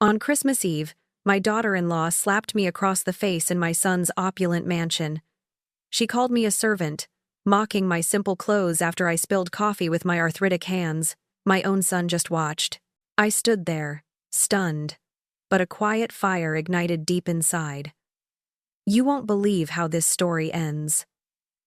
On Christmas Eve, my daughter-in-law slapped me across the face in my son's opulent mansion. She called me a servant, mocking my simple clothes after I spilled coffee with my arthritic hands. My own son just watched. I stood there, stunned, but a quiet fire ignited deep inside. You won't believe how this story ends.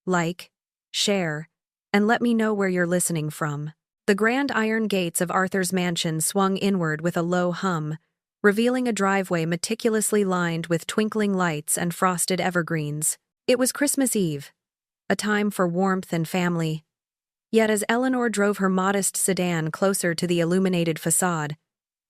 Like, share, and let me know where you're listening from. The grand iron gates of Arthur's mansion swung inward with a low hum, revealing a driveway meticulously lined with twinkling lights and frosted evergreens. It was Christmas Eve, a time for warmth and family. Yet as Eleanor drove her modest sedan closer to the illuminated facade,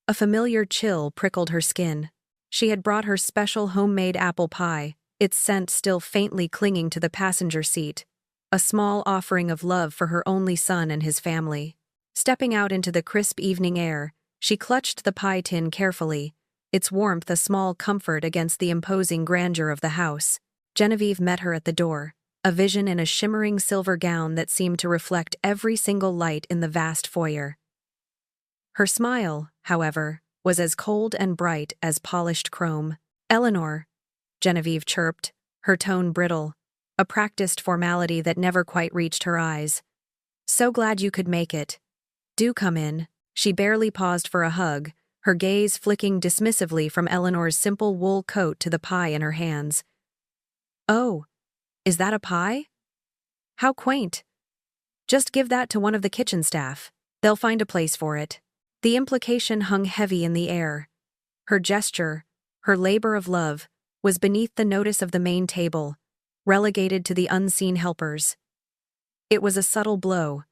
a familiar chill prickled her skin. She had brought her special homemade apple pie, its scent still faintly clinging to the passenger seat, a small offering of love for her only son and his family. Stepping out into the crisp evening air, she clutched the pie tin carefully, its warmth a small comfort against the imposing grandeur of the house. Genevieve met her at the door, a vision in a shimmering silver gown that seemed to reflect every single light in the vast foyer. Her smile, however, was as cold and bright as polished chrome. "Eleanor," Genevieve chirped, her tone brittle, a practiced formality that never quite reached her eyes. "So glad you could make it. Do come in." She barely paused for a hug, her gaze flicking dismissively from Eleanor's simple wool coat to the pie in her hands. "Oh, is that a pie? How quaint. Just give that to one of the kitchen staff. They'll find a place for it." The implication hung heavy in the air. Her gesture, her labor of love, was beneath the notice of the main table, relegated to the unseen helpers. It was a subtle blow,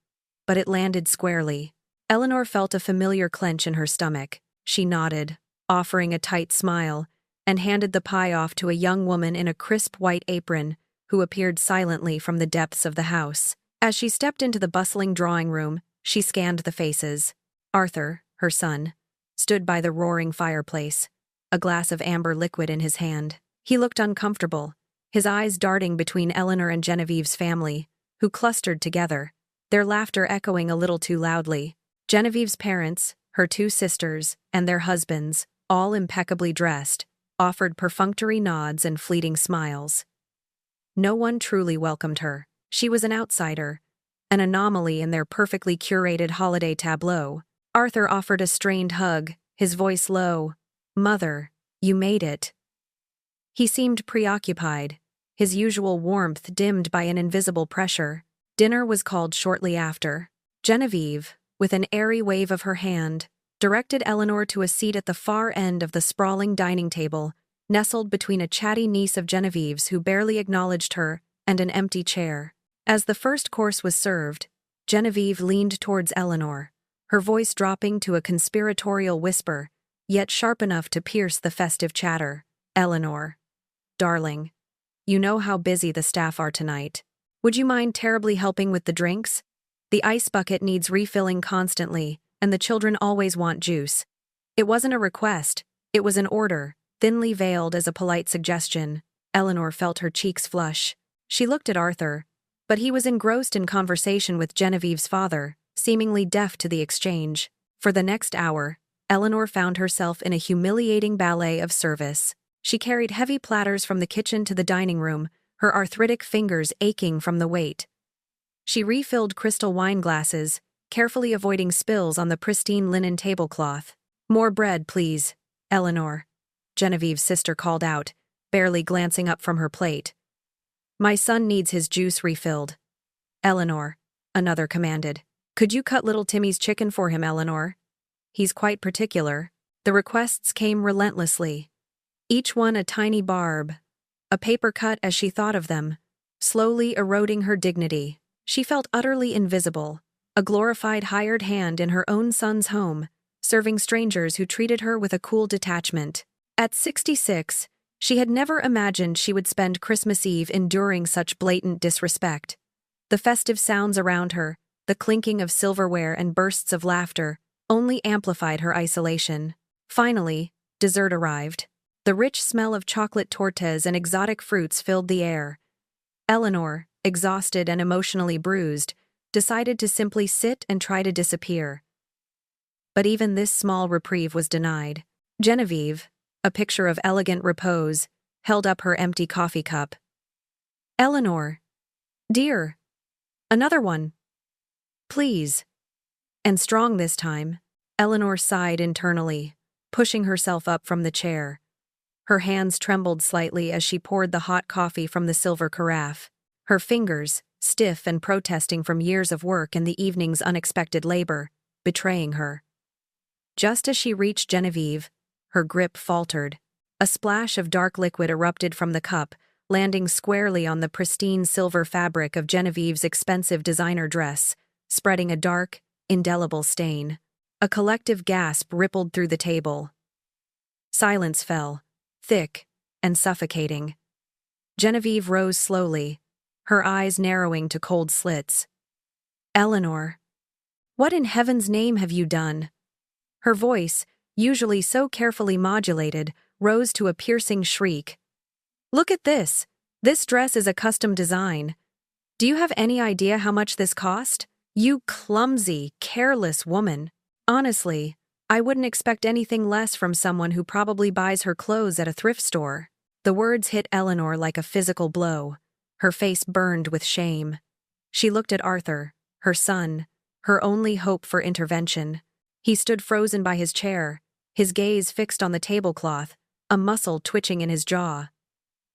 but it landed squarely. Eleanor felt a familiar clench in her stomach. She nodded, offering a tight smile, and handed the pie off to a young woman in a crisp white apron who appeared silently from the depths of the house. As she stepped into the bustling drawing room, she scanned the faces. Arthur, her son, stood by the roaring fireplace, a glass of amber liquid in his hand. He looked uncomfortable, his eyes darting between Eleanor and Genevieve's family, who clustered together, their laughter echoing a little too loudly. Genevieve's parents, her two sisters, and their husbands, all impeccably dressed, offered perfunctory nods and fleeting smiles. No one truly welcomed her. She was an outsider, an anomaly in their perfectly curated holiday tableau. Arthur offered a strained hug, his voice low. "Mother, you made it." He seemed preoccupied, his usual warmth dimmed by an invisible pressure. Dinner was called shortly after. Genevieve, with an airy wave of her hand, directed Eleanor to a seat at the far end of the sprawling dining table, nestled between a chatty niece of Genevieve's who barely acknowledged her and an empty chair. As the first course was served, Genevieve leaned towards Eleanor, her voice dropping to a conspiratorial whisper, yet sharp enough to pierce the festive chatter. "Eleanor, darling, you know how busy the staff are tonight. Would you mind terribly helping with the drinks? The ice bucket needs refilling constantly, and the children always want juice." It wasn't a request, it was an order, thinly veiled as a polite suggestion. Eleanor felt her cheeks flush. She looked at Arthur, but he was engrossed in conversation with Genevieve's father, seemingly deaf to the exchange. For the next hour, Eleanor found herself in a humiliating ballet of service. She carried heavy platters from the kitchen to the dining room, her arthritic fingers aching from the weight. She refilled crystal wine glasses, carefully avoiding spills on the pristine linen tablecloth. "More bread, please, Eleanor," Genevieve's sister called out, barely glancing up from her plate. "My son needs his juice refilled." "Eleanor," another commanded. "Could you cut little Timmy's chicken for him, Eleanor? He's quite particular." The requests came relentlessly, each one a tiny barb, a paper cut as she thought of them, slowly eroding her dignity. She felt utterly invisible, a glorified hired hand in her own son's home, serving strangers who treated her with a cool detachment. At 66, she had never imagined she would spend Christmas Eve enduring such blatant disrespect. The festive sounds around her, the clinking of silverware and bursts of laughter, only amplified her isolation. Finally, dessert arrived. The rich smell of chocolate tortes and exotic fruits filled the air. Eleanor, exhausted and emotionally bruised, decided to simply sit and try to disappear. But even this small reprieve was denied. Genevieve, a picture of elegant repose, held up her empty coffee cup. Eleanor. Dear. Another one. Please. And strong this time. Eleanor sighed internally, pushing herself up from the chair. Her hands trembled slightly as she poured the hot coffee from the silver carafe. Her fingers, stiff and protesting from years of work and the evening's unexpected labor, betraying her. Just as she reached Genevieve, her grip faltered. A splash of dark liquid erupted from the cup, landing squarely on the pristine silver fabric of Genevieve's expensive designer dress, spreading a dark, indelible stain. A collective gasp rippled through the table. Silence fell, thick and suffocating. Genevieve rose slowly, her eyes narrowing to cold slits. Eleanor. What in heaven's name have you done? Her voice, usually so carefully modulated, rose to a piercing shriek. Look at this. This dress is a custom design. Do you have any idea how much this cost? You clumsy, careless woman. Honestly, I wouldn't expect anything less from someone who probably buys her clothes at a thrift store. The words hit Eleanor like a physical blow. Her face burned with shame. She looked at Arthur, her son, her only hope for intervention. He stood frozen by his chair, his gaze fixed on the tablecloth, a muscle twitching in his jaw.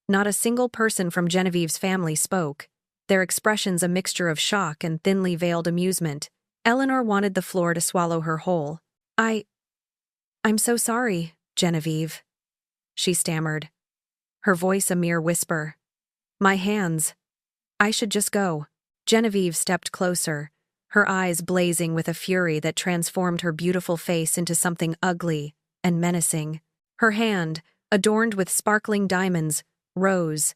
Not a single person from Genevieve's family spoke, their expressions a mixture of shock and thinly veiled amusement. Eleanor wanted the floor to swallow her whole. I'm so sorry, Genevieve, she stammered, her voice a mere whisper. My hands. I should just go. Genevieve stepped closer, her eyes blazing with a fury that transformed her beautiful face into something ugly and menacing. Her hand, adorned with sparkling diamonds, rose.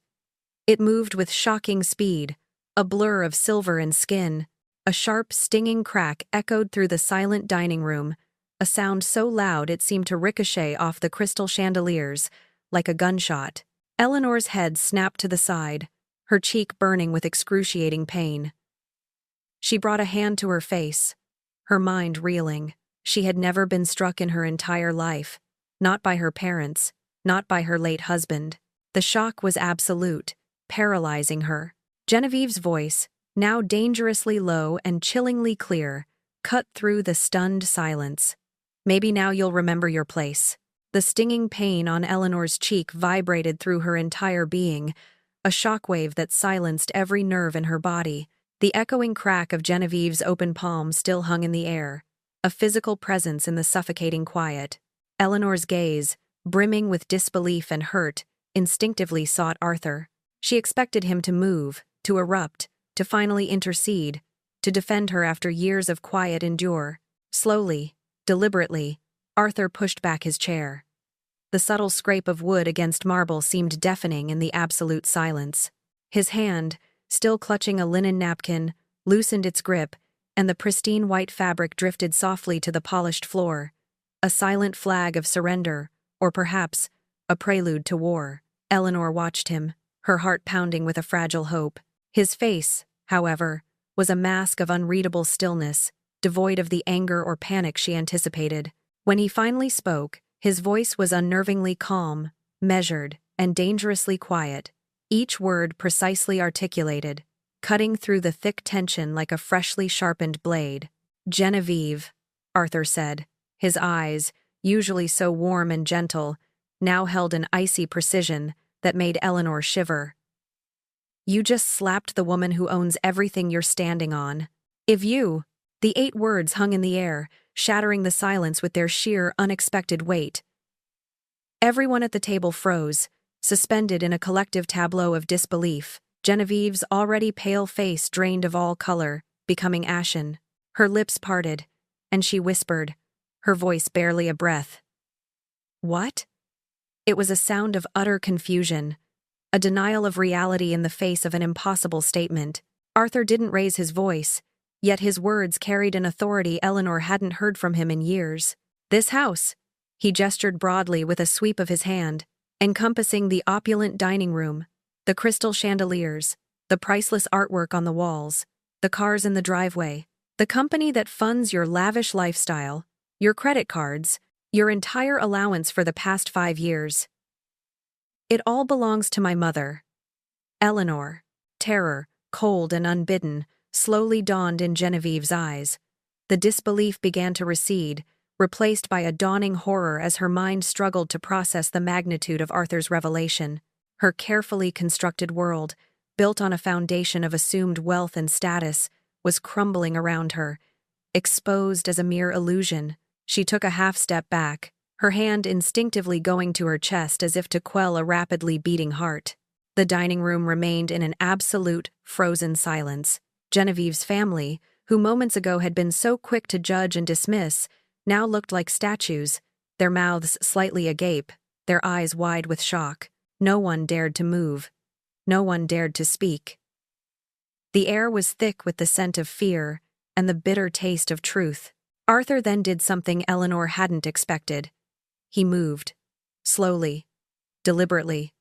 It moved with shocking speed, a blur of silver and skin. A sharp, stinging crack echoed through the silent dining room, a sound so loud it seemed to ricochet off the crystal chandeliers, like a gunshot. Eleanor's head snapped to the side, her cheek burning with excruciating pain. She brought a hand to her face, her mind reeling. She had never been struck in her entire life, not by her parents, not by her late husband. The shock was absolute, paralyzing her. Genevieve's voice, now dangerously low and chillingly clear, cut through the stunned silence. Maybe now you'll remember your place. The stinging pain on Eleanor's cheek vibrated through her entire being, a shockwave that silenced every nerve in her body. The echoing crack of Genevieve's open palm still hung in the air, a physical presence in the suffocating quiet. Eleanor's gaze, brimming with disbelief and hurt, instinctively sought Arthur. She expected him to move, to erupt, to finally intercede, to defend her after years of quiet endure. Slowly, deliberately, Arthur pushed back his chair. The subtle scrape of wood against marble seemed deafening in the absolute silence. His hand, still clutching a linen napkin, loosened its grip, and the pristine white fabric drifted softly to the polished floor, a silent flag of surrender, or perhaps a prelude to war. Eleanor watched him, her heart pounding with a fragile hope. His face, however, was a mask of unreadable stillness, devoid of the anger or panic she anticipated. When he finally spoke, his voice was unnervingly calm, measured, and dangerously quiet, each word precisely articulated, cutting through the thick tension like a freshly sharpened blade. Genevieve, Arthur said, his eyes, usually so warm and gentle, now held an icy precision that made Eleanor shiver. You just slapped the woman who owns everything you're standing on. If you— The 8 words hung in the air, shattering the silence with their sheer, unexpected weight. Everyone at the table froze, suspended in a collective tableau of disbelief. Genevieve's already pale face drained of all color, becoming ashen. Her lips parted, and she whispered, her voice barely a breath. What? It was a sound of utter confusion, a denial of reality in the face of an impossible statement. Arthur didn't raise his voice, yet his words carried an authority Eleanor hadn't heard from him in years. This house, he gestured broadly with a sweep of his hand, encompassing the opulent dining room, the crystal chandeliers, the priceless artwork on the walls, the cars in the driveway, the company that funds your lavish lifestyle, your credit cards, Your entire allowance for the past 5 years. It all belongs to my mother. Eleanor. Terror, cold and unbidden, slowly dawned in Genevieve's eyes. The disbelief began to recede, replaced by a dawning horror as her mind struggled to process the magnitude of Arthur's revelation. Her carefully constructed world, built on a foundation of assumed wealth and status, was crumbling around her, exposed as a mere illusion. She took a half-step back, her hand instinctively going to her chest as if to quell a rapidly beating heart. The dining room remained in an absolute, frozen silence. Genevieve's family, who moments ago had been so quick to judge and dismiss, now looked like statues, their mouths slightly agape, their eyes wide with shock. No one dared to move. No one dared to speak. The air was thick with the scent of fear and the bitter taste of truth. Arthur then did something Eleanor hadn't expected. He moved, slowly, deliberately,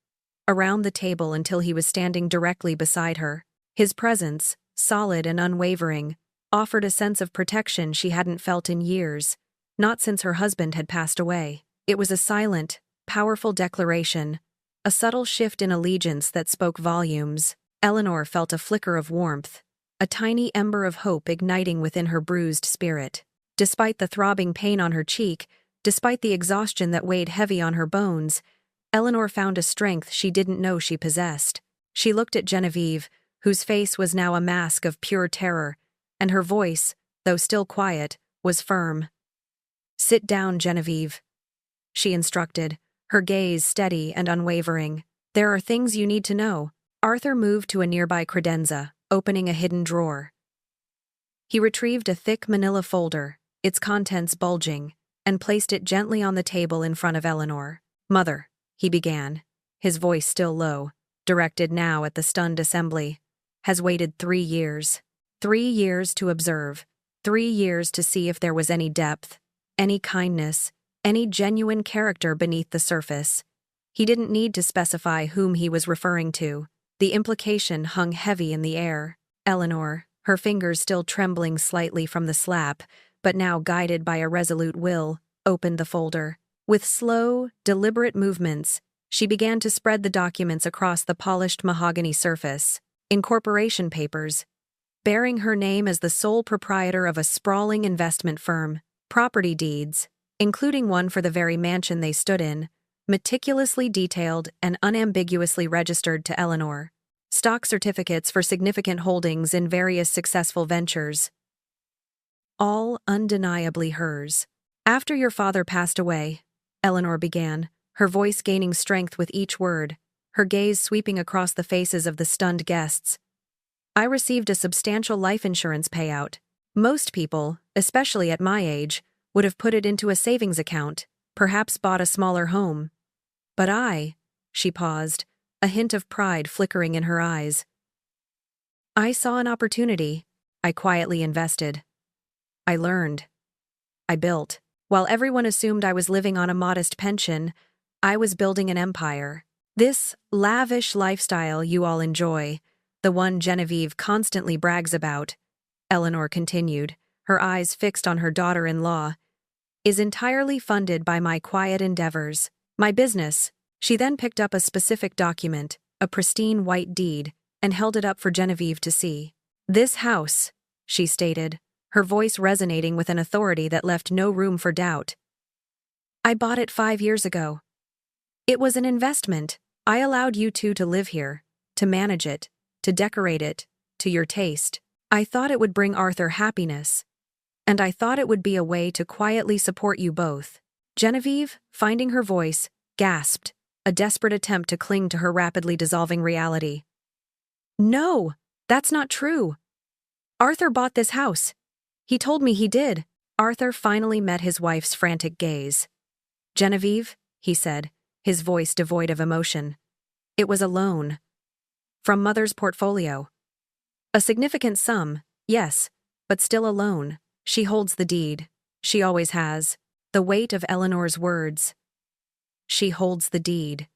around the table until he was standing directly beside her. His presence, solid and unwavering, offered a sense of protection she hadn't felt in years, not since her husband had passed away. It was a silent, powerful declaration, a subtle shift in allegiance that spoke volumes. Eleanor felt a flicker of warmth, a tiny ember of hope igniting within her bruised spirit. Despite the throbbing pain on her cheek, despite the exhaustion that weighed heavy on her bones, Eleanor found a strength she didn't know she possessed. She looked at Genevieve, whose face was now a mask of pure terror, and her voice, though still quiet, was firm. "Sit down, Genevieve," she instructed, her gaze steady and unwavering. "There are things you need to know." Arthur moved to a nearby credenza, opening a hidden drawer. He retrieved a thick manila folder, its contents bulging, and placed it gently on the table in front of Eleanor. "Mother," he began, his voice still low, directed now at the stunned assembly, "has waited 3 years. 3 years to observe, 3 years to see if there was any depth, any kindness, any genuine character beneath the surface." He didn't need to specify whom he was referring to. The implication hung heavy in the air. Eleanor, her fingers still trembling slightly from the slap, but now guided by a resolute will, opened the folder. With slow, deliberate movements, she began to spread the documents across the polished mahogany surface. Incorporation papers, bearing her name as the sole proprietor of a sprawling investment firm. Property deeds, including one for the very mansion they stood in, meticulously detailed and unambiguously registered to Eleanor. Stock certificates for significant holdings in various successful ventures. All undeniably hers. "After your father passed away," Eleanor began, her voice gaining strength with each word, her gaze sweeping across the faces of the stunned guests, "I received a substantial life insurance payout. Most people, especially at my age, would have put it into a savings account, perhaps bought a smaller home. But she paused, a hint of pride flickering in her eyes. "I saw an opportunity. I quietly invested. I learned. I built. While everyone assumed I was living on a modest pension, I was building an empire. This lavish lifestyle you all enjoy, the one Genevieve constantly brags about," Eleanor continued, her eyes fixed on her daughter-in-law, "is entirely funded by my quiet endeavors. My business." She then picked up a specific document, a pristine white deed, and held it up for Genevieve to see. "This house," she stated, her voice resonating with an authority that left no room for doubt. "I bought it 5 years ago. It was an investment. I allowed you two to live here, to manage it, to decorate it, to your taste. I thought it would bring Arthur happiness, and I thought it would be a way to quietly support you both." Genevieve, finding her voice, gasped, a desperate attempt to cling to her rapidly dissolving reality. "No, that's not true. Arthur bought this house. He told me he did." Arthur finally met his wife's frantic gaze. "Genevieve," he said, his voice devoid of emotion, "it was a loan. From Mother's portfolio. A significant sum, yes, but still a loan. She holds the deed. She always has." The weight of Eleanor's words, "She holds the deed.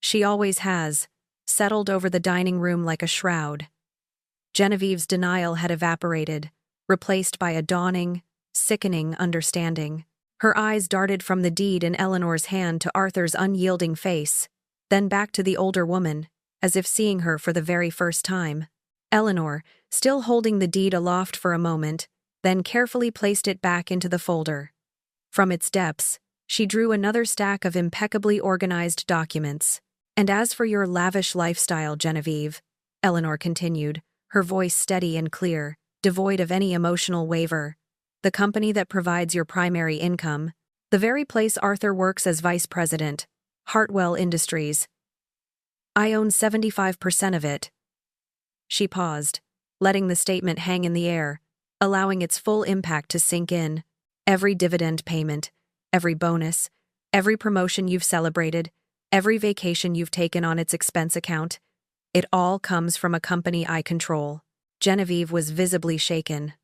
She always has," settled over the dining room like a shroud. Genevieve's denial had evaporated, replaced by a dawning, sickening understanding. Her eyes darted from the deed in Eleanor's hand to Arthur's unyielding face, then back to the older woman, as if seeing her for the very first time. Eleanor, still holding the deed aloft for a moment, then carefully placed it back into the folder. From its depths, she drew another stack of impeccably organized documents. "And as for your lavish lifestyle, Genevieve," Eleanor continued, her voice steady and clear, devoid of any emotional waver, "the company that provides your primary income, the very place Arthur works as vice president, Hartwell Industries. I own 75% of it." She paused, letting the statement hang in the air, allowing its full impact to sink in. "Every dividend payment, every bonus, every promotion you've celebrated, every vacation you've taken on its expense account, it all comes from a company I control." Genevieve was visibly shaken.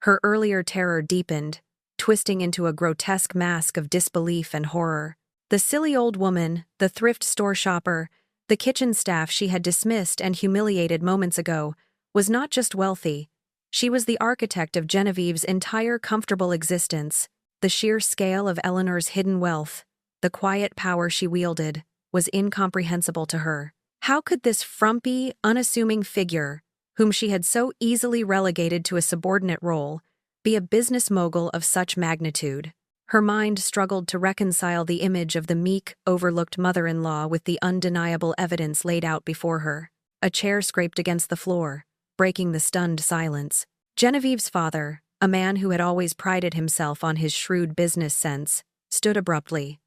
Her earlier terror deepened, twisting into a grotesque mask of disbelief and horror. The silly old woman, the thrift store shopper, the kitchen staff she had dismissed and humiliated moments ago, was not just wealthy. She was the architect of Genevieve's entire comfortable existence. The sheer scale of Eleanor's hidden wealth, the quiet power she wielded, was incomprehensible to her. How could this frumpy, unassuming figure, whom she had so easily relegated to a subordinate role, be a business mogul of such magnitude? Her mind struggled to reconcile the image of the meek, overlooked mother-in-law with the undeniable evidence laid out before her. A chair scraped against the floor, breaking the stunned silence. Genevieve's father, a man who had always prided himself on his shrewd business sense, stood abruptly.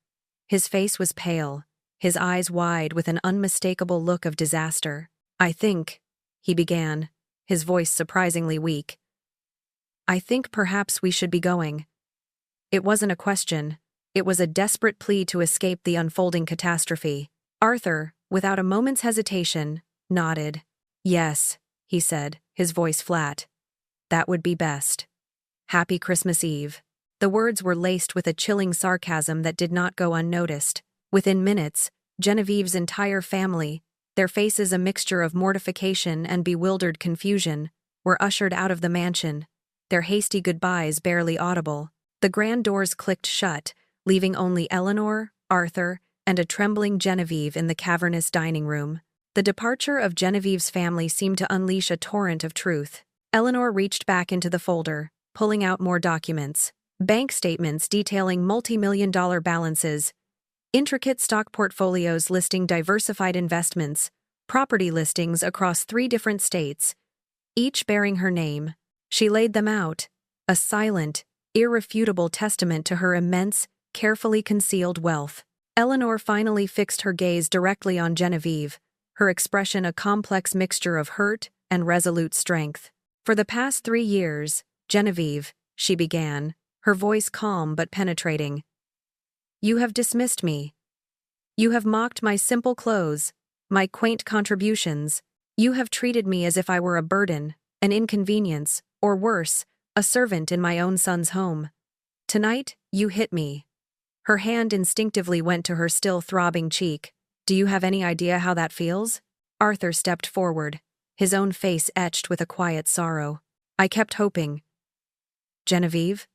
His face was pale, his eyes wide with an unmistakable look of disaster. "I think," he began, his voice surprisingly weak, "I think perhaps we should be going." It wasn't a question, it was a desperate plea to escape the unfolding catastrophe. Arthur, without a moment's hesitation, nodded. "Yes," he said, his voice flat. "That would be best. Happy Christmas Eve." The words were laced with a chilling sarcasm that did not go unnoticed. Within minutes, Genevieve's entire family, their faces a mixture of mortification and bewildered confusion, were ushered out of the mansion, their hasty goodbyes barely audible. The grand doors clicked shut, leaving only Eleanor, Arthur, and a trembling Genevieve in the cavernous dining room. The departure of Genevieve's family seemed to unleash a torrent of truth. Eleanor reached back into the folder, pulling out more documents. Bank statements detailing multi-million-dollar balances, intricate stock portfolios listing diversified investments, property listings across 3 different states, each bearing her name. She laid them out, a silent, irrefutable testament to her immense, carefully concealed wealth. Eleanor finally fixed her gaze directly on Genevieve, her expression a complex mixture of hurt and resolute strength. "For the past 3 years, Genevieve," she began, her voice calm but penetrating, "you have dismissed me. You have mocked my simple clothes, my quaint contributions. You have treated me as if I were a burden, an inconvenience, or worse, a servant in my own son's home. Tonight, you hit me." Her hand instinctively went to her still throbbing cheek. "Do you have any idea how that feels?" Arthur stepped forward, his own face etched with a quiet sorrow. "I kept hoping." "Genevieve,"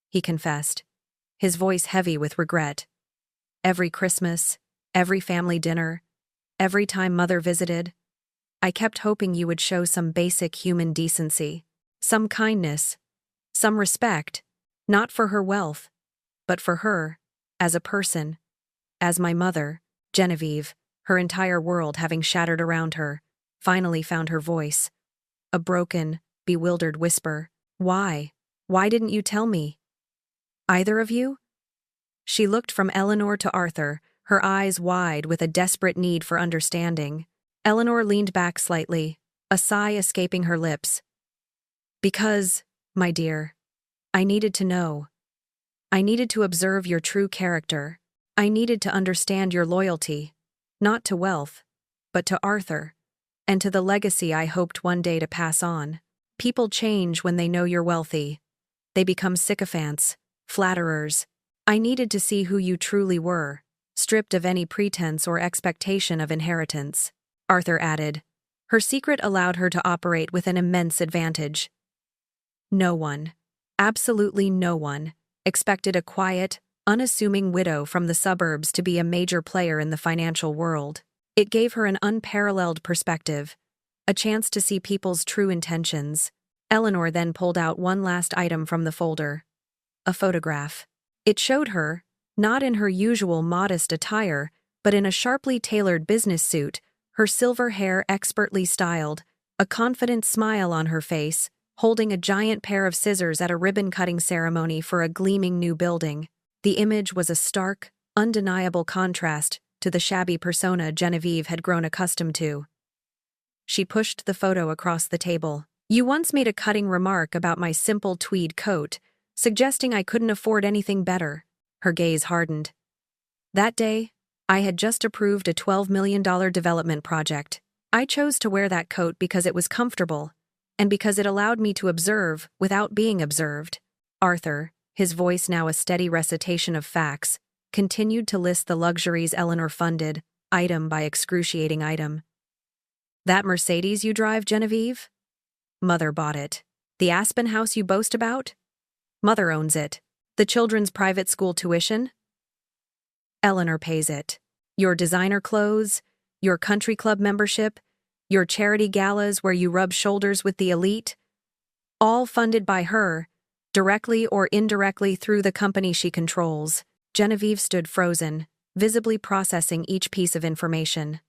he confessed, his voice heavy with regret. "Every Christmas, every family dinner, every time Mother visited, I kept hoping you would show some basic human decency, some kindness, some respect, not for her wealth, but for her, as a person, as my mother." Genevieve, her entire world having shattered around her, finally found her voice. A broken, bewildered whisper. "Why? Why didn't you tell me? Either of you?" She looked from Eleanor to Arthur, her eyes wide with a desperate need for understanding. Eleanor leaned back slightly, a sigh escaping her lips. "Because, my dear, I needed to know. I needed to observe your true character. I needed to understand your loyalty, not to wealth, but to Arthur, and to the legacy I hoped one day to pass on. People change when they know you're wealthy. They become sycophants, flatterers. I needed to see who you truly were, stripped of any pretense or expectation of inheritance." Arthur added. Her secret allowed her to operate with an immense advantage. "No one, absolutely no one, expected a quiet, unassuming widow from the suburbs to be a major player in the financial world. It gave her an unparalleled perspective, a chance to see people's true intentions. Eleanor then pulled out one last item from the folder: a photograph. It showed her, not in her usual modest attire, but in a sharply tailored business suit, her silver hair expertly styled, a confident smile on her face, holding a giant pair of scissors at a ribbon-cutting ceremony for a gleaming new building. The image was a stark, undeniable contrast to the shabby persona Genevieve had grown accustomed to. She pushed the photo across the table. "You once made a cutting remark about my simple tweed coat, suggesting I couldn't afford anything better." Her gaze hardened. "That day, I had just approved a $12 million development project. I chose to wear that coat because it was comfortable, and because it allowed me to observe without being observed." Arthur, his voice now a steady recitation of facts, continued to list the luxuries Eleanor funded, item by excruciating item. "That Mercedes you drive, Genevieve? Mother bought it. The Aspen house you boast about? Mother owns it. The children's private school tuition? Eleanor pays it. Your designer clothes, your country club membership, your charity galas where you rub shoulders with the elite? All funded by her, directly or indirectly through the company she controls." Genevieve stood frozen, visibly processing each piece of information.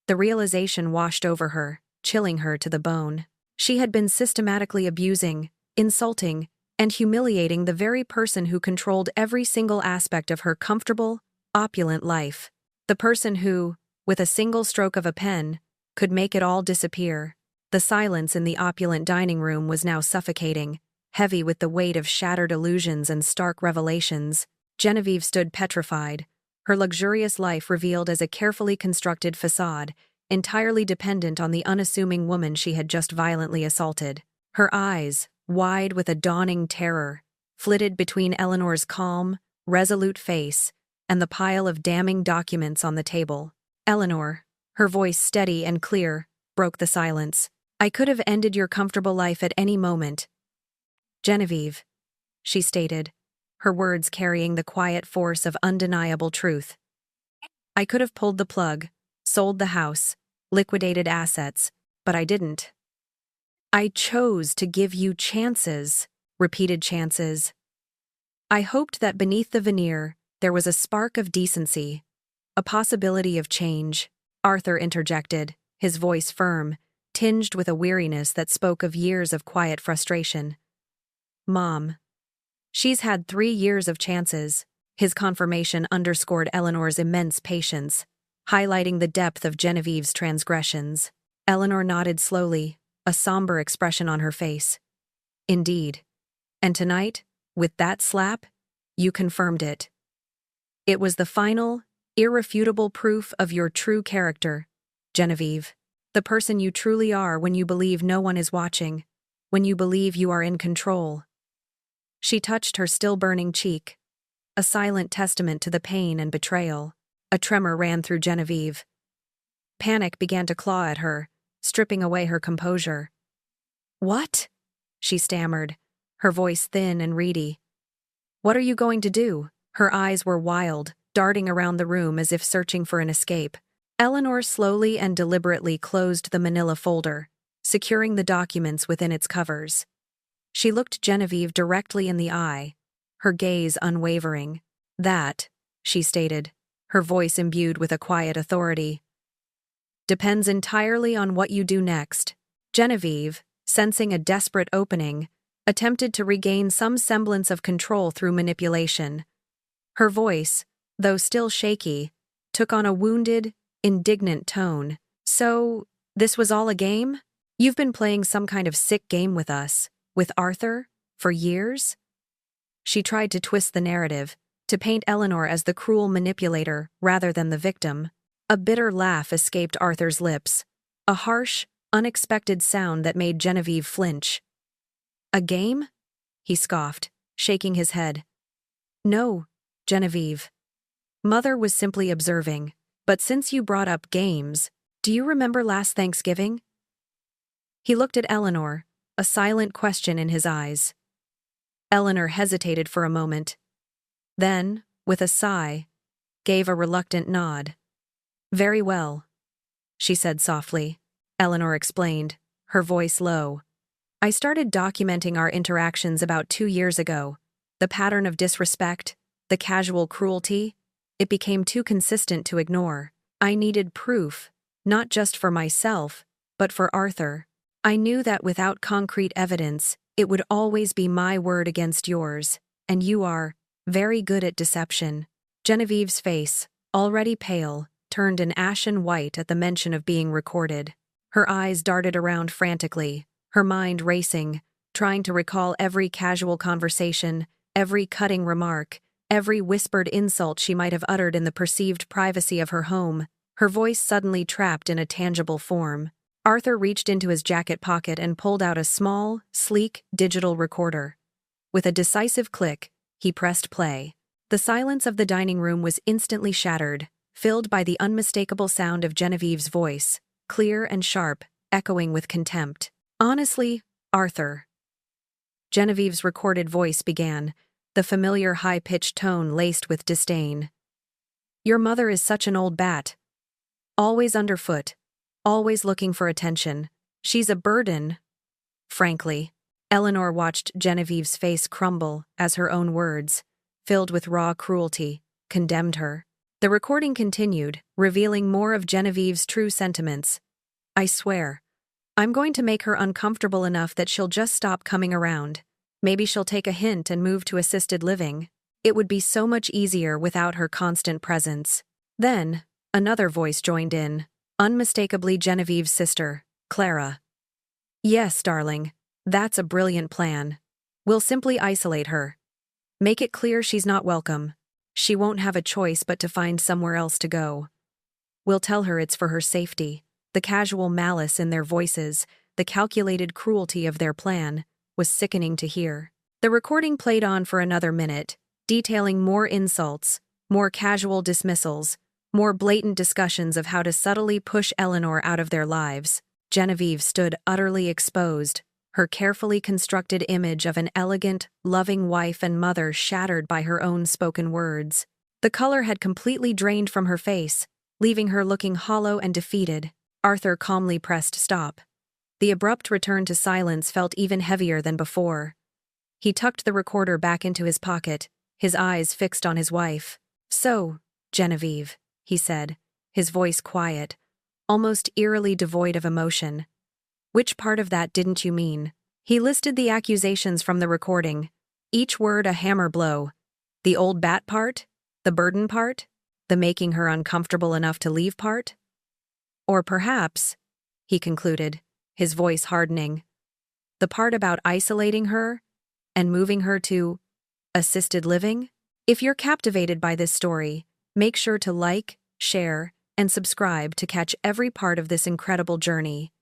The realization washed over her, chilling her to the bone. She had been systematically abusing, insulting, and humiliating the very person who controlled every single aspect of her comfortable, opulent life. The person who, with a single stroke of a pen, could make it all disappear. The silence in the opulent dining room was now suffocating, heavy with the weight of shattered illusions and stark revelations. Genevieve stood petrified, her luxurious life revealed as a carefully constructed facade, entirely dependent on the unassuming woman she had just violently assaulted. Her eyes, wide with a dawning terror, flitted between Eleanor's calm, resolute face and the pile of damning documents on the table. Eleanor, her voice steady and clear, broke the silence. "I could have ended your comfortable life at any moment, Genevieve," she stated, her words carrying the quiet force of undeniable truth. "I could have pulled the plug, sold the house, liquidated assets, but I didn't. I chose to give you chances," repeated chances. "I hoped that beneath the veneer there was a spark of decency, a possibility of change." Arthur interjected, his voice firm, tinged with a weariness that spoke of years of quiet frustration. "Mom, she's had 3 years of chances." His confirmation underscored Eleanor's immense patience, highlighting the depth of Genevieve's transgressions. Eleanor nodded slowly, a somber expression on her face. "Indeed. And tonight, with that slap, you confirmed it. It was the final, irrefutable proof of your true character, Genevieve. The person you truly are when you believe no one is watching, when you believe you are in control." She touched her still-burning cheek, a silent testament to the pain and betrayal. A tremor ran through Genevieve. Panic began to claw at her, stripping away her composure. "What?" she stammered, her voice thin and reedy. "What are you going to do?" Her eyes were wild, darting around the room as if searching for an escape. Eleanor slowly and deliberately closed the manila folder, securing the documents within its covers. She looked Genevieve directly in the eye, her gaze unwavering. "That," she stated, her voice imbued with a quiet authority, "depends entirely on what you do next." Genevieve, sensing a desperate opening, attempted to regain some semblance of control through manipulation. Her voice, though still shaky, took on a wounded, indignant tone. "So, this was all a game? You've been playing some kind of sick game with us, with Arthur, for years?" She tried to twist the narrative, to paint Eleanor as the cruel manipulator rather than the victim. A bitter laugh escaped Arthur's lips, a harsh, unexpected sound that made Genevieve flinch. "A game?" he scoffed, shaking his head. "No, Genevieve. Mother was simply observing. But since you brought up games, do you remember last Thanksgiving?" He looked at Eleanor, a silent question in his eyes. Eleanor hesitated for a moment. Then, with a sigh, gave a reluctant nod. "Very well," she said softly. Eleanor explained, her voice low. "I started documenting our interactions about 2 years ago. The pattern of disrespect, the casual cruelty, it became too consistent to ignore. I needed proof, not just for myself, but for Arthur. I knew that without concrete evidence, it would always be my word against yours, and you are very good at deception." Genevieve's face, already pale, turned an ashen white at the mention of being recorded. Her eyes darted around frantically, her mind racing, trying to recall every casual conversation, every cutting remark, every whispered insult she might have uttered in the perceived privacy of her home, her voice suddenly trapped in a tangible form. Arthur reached into his jacket pocket and pulled out a small, sleek, digital recorder. With a decisive click, he pressed play. The silence of the dining room was instantly shattered, filled by the unmistakable sound of Genevieve's voice, clear and sharp, echoing with contempt. "Honestly, Arthur." Genevieve's recorded voice began, the familiar high-pitched tone laced with disdain. "Your mother is such an old bat. Always underfoot, always looking for attention. She's a burden." Frankly, Eleanor watched Genevieve's face crumble as her own words, filled with raw cruelty, condemned her. The recording continued, revealing more of Genevieve's true sentiments. "I swear, I'm going to make her uncomfortable enough that she'll just stop coming around. Maybe she'll take a hint and move to assisted living. It would be so much easier without her constant presence." Then, another voice joined in, unmistakably Genevieve's sister, Clara. "Yes, darling, that's a brilliant plan. We'll simply isolate her. Make it clear she's not welcome. She won't have a choice but to find somewhere else to go. We'll tell her it's for her safety." The casual malice in their voices, the calculated cruelty of their plan, was sickening to hear. The recording played on for another minute, detailing more insults, more casual dismissals, more blatant discussions of how to subtly push Eleanor out of their lives. Genevieve stood utterly exposed, her carefully constructed image of an elegant, loving wife and mother shattered by her own spoken words. The color had completely drained from her face, leaving her looking hollow and defeated. Arthur calmly pressed stop. The abrupt return to silence felt even heavier than before. He tucked the recorder back into his pocket, his eyes fixed on his wife. "So, Genevieve," he said, his voice quiet, almost eerily devoid of emotion. "Which part of that didn't you mean?" He listed the accusations from the recording, each word a hammer blow. The old bat part? The burden part? The making her uncomfortable enough to leave part? Or perhaps, he concluded, his voice hardening, the part about isolating her and moving her to assisted living? If you're captivated by this story, make sure to like, share, and subscribe to catch every part of this incredible journey.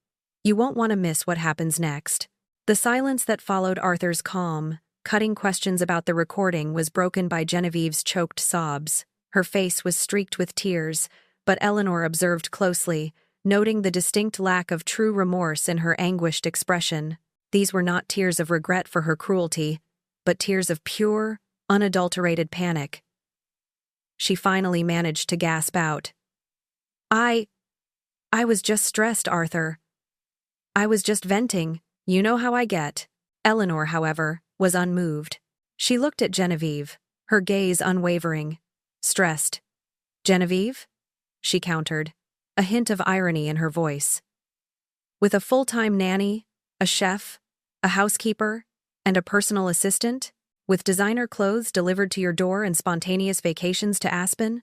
You won't want to miss what happens next. The silence that followed Arthur's calm, cutting questions about the recording was broken by Genevieve's choked sobs. Her face was streaked with tears, but Eleanor observed closely, noting the distinct lack of true remorse in her anguished expression. These were not tears of regret for her cruelty, but tears of pure, unadulterated panic. She finally managed to gasp out, I was just stressed, Arthur. I was just venting. You know how I get." Eleanor, however, was unmoved. She looked at Genevieve, her gaze unwavering. "Stressed. Genevieve?" she countered, a hint of irony in her voice. "With a full-time nanny, a chef, a housekeeper, and a personal assistant? With designer clothes delivered to your door and spontaneous vacations to Aspen?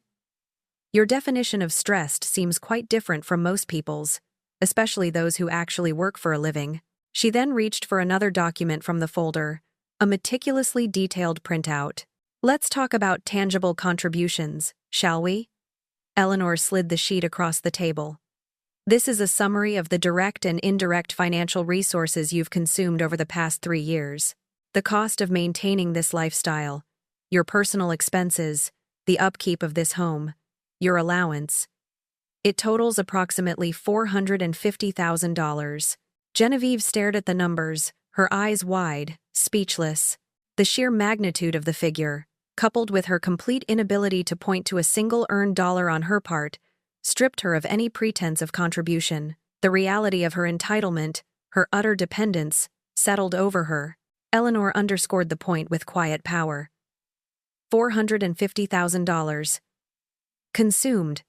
Your definition of stressed seems quite different from most people's, especially those who actually work for a living." She then reached for another document from the folder, a meticulously detailed printout. "Let's talk about tangible contributions, shall we?" Eleanor slid the sheet across the table. "This is a summary of the direct and indirect financial resources you've consumed over the past 3 years. The cost of maintaining this lifestyle, your personal expenses, the upkeep of this home, your allowance. It totals approximately $450,000. Genevieve stared at the numbers, her eyes wide, speechless. The sheer magnitude of the figure, coupled with her complete inability to point to a single earned dollar on her part, stripped her of any pretense of contribution. The reality of her entitlement, her utter dependence, settled over her. Eleanor underscored the point with quiet power. $450,000. Consumed.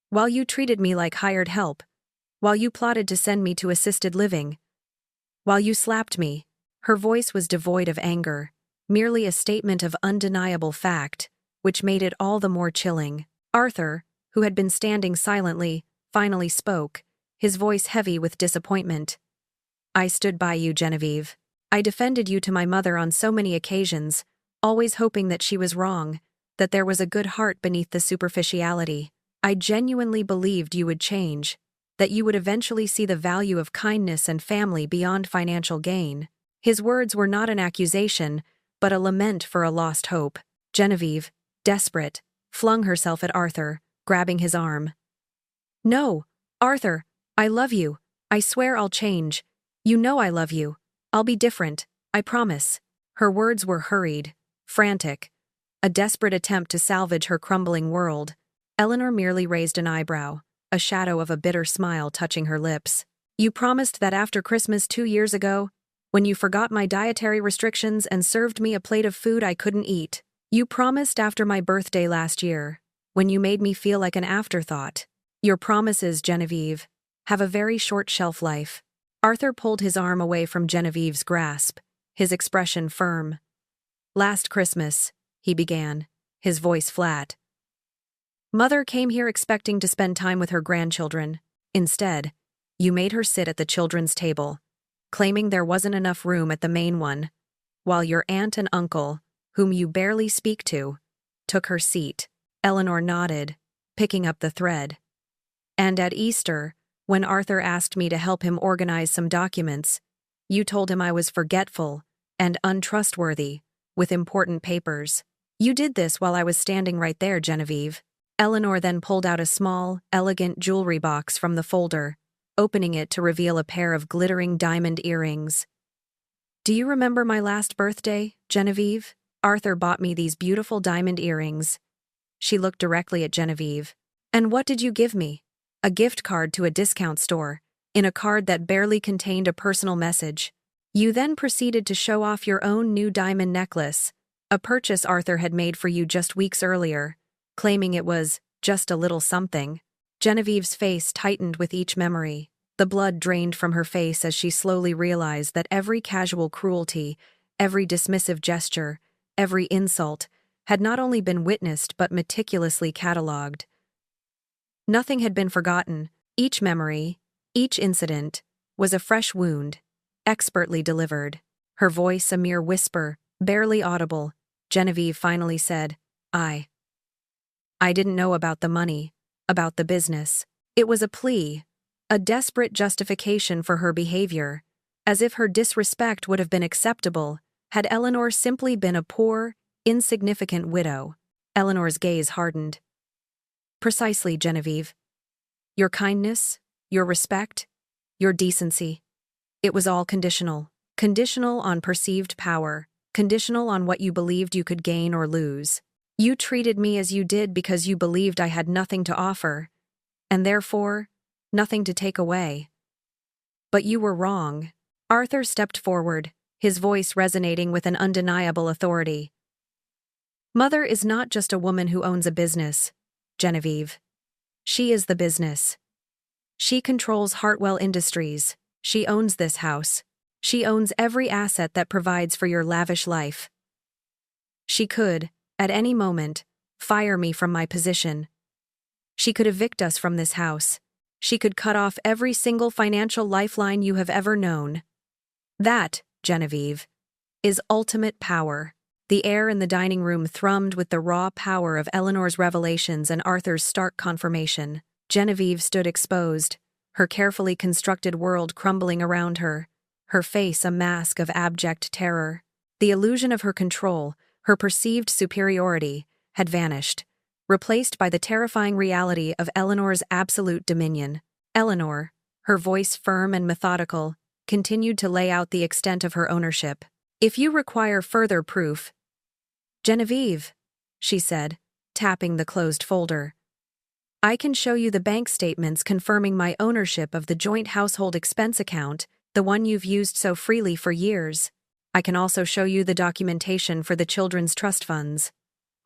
While you treated me like hired help, while you plotted to send me to assisted living, while you slapped me. Her voice was devoid of anger, merely a statement of undeniable fact, which made it all the more chilling. Arthur, who had been standing silently, finally spoke, his voice heavy with disappointment. I stood by you, Genevieve. I defended you to my mother on so many occasions, always hoping that she was wrong, that there was a good heart beneath the superficiality. I genuinely believed you would change, that you would eventually see the value of kindness and family beyond financial gain. His words were not an accusation, but a lament for a lost hope. Genevieve, desperate, flung herself at Arthur, grabbing his arm. No, Arthur, I love you. I swear I'll change. You know I love you. I'll be different, I promise. Her words were hurried, frantic, a desperate attempt to salvage her crumbling world. Eleanor merely raised an eyebrow, a shadow of a bitter smile touching her lips. You promised that after Christmas 2 years ago, when you forgot my dietary restrictions and served me a plate of food I couldn't eat. You promised after my birthday last year, when you made me feel like an afterthought. Your promises, Genevieve, have a very short shelf life. Arthur pulled his arm away from Genevieve's grasp, his expression firm. Last Christmas, he began, his voice flat. Mother came here expecting to spend time with her grandchildren. Instead, you made her sit at the children's table, claiming there wasn't enough room at the main one, while your aunt and uncle, whom you barely speak to, took her seat. Eleanor nodded, picking up the thread. And at Easter, when Arthur asked me to help him organize some documents, you told him I was forgetful and untrustworthy with important papers. You did this while I was standing right there, Genevieve. Eleanor then pulled out a small, elegant jewelry box from the folder, opening it to reveal a pair of glittering diamond earrings. Do you remember my last birthday, Genevieve? Arthur bought me these beautiful diamond earrings. She looked directly at Genevieve. And what did you give me? A gift card to a discount store, in a card that barely contained a personal message. You then proceeded to show off your own new diamond necklace, a purchase Arthur had made for you just weeks earlier, claiming it was just a little something. Genevieve's face tightened with each memory. The blood drained from her face as she slowly realized that every casual cruelty, every dismissive gesture, every insult, had not only been witnessed but meticulously catalogued. Nothing had been forgotten. Each memory, each incident, was a fresh wound, expertly delivered. Her voice a mere whisper, barely audible, Genevieve finally said, I didn't know about the money, about the business. It was a plea, a desperate justification for her behavior, as if her disrespect would have been acceptable had Eleanor simply been a poor, insignificant widow. Eleanor's gaze hardened. Precisely, Genevieve. Your kindness, your respect, your decency. It was all conditional. Conditional on perceived power, conditional on what you believed you could gain or lose. You treated me as you did because you believed I had nothing to offer, and therefore, nothing to take away. But you were wrong. Arthur stepped forward, his voice resonating with an undeniable authority. Mother is not just a woman who owns a business, Genevieve. She is the business. She controls Hartwell Industries. She owns this house. She owns every asset that provides for your lavish life. She could, at any moment, fire me from my position. She could evict us from this house. She could cut off every single financial lifeline you have ever known. That, Genevieve, is ultimate power. The air in the dining room thrummed with the raw power of Eleanor's revelations and Arthur's stark confirmation. Genevieve stood exposed, her carefully constructed world crumbling around her, her face a mask of abject terror. The illusion of her control, her perceived superiority, had vanished, replaced by the terrifying reality of Eleanor's absolute dominion. Eleanor, her voice firm and methodical, continued to lay out the extent of her ownership. If you require further proof, Genevieve, she said, tapping the closed folder. I can show you the bank statements confirming my ownership of the joint household expense account, the one you've used so freely for years. I can also show you the documentation for the children's trust funds,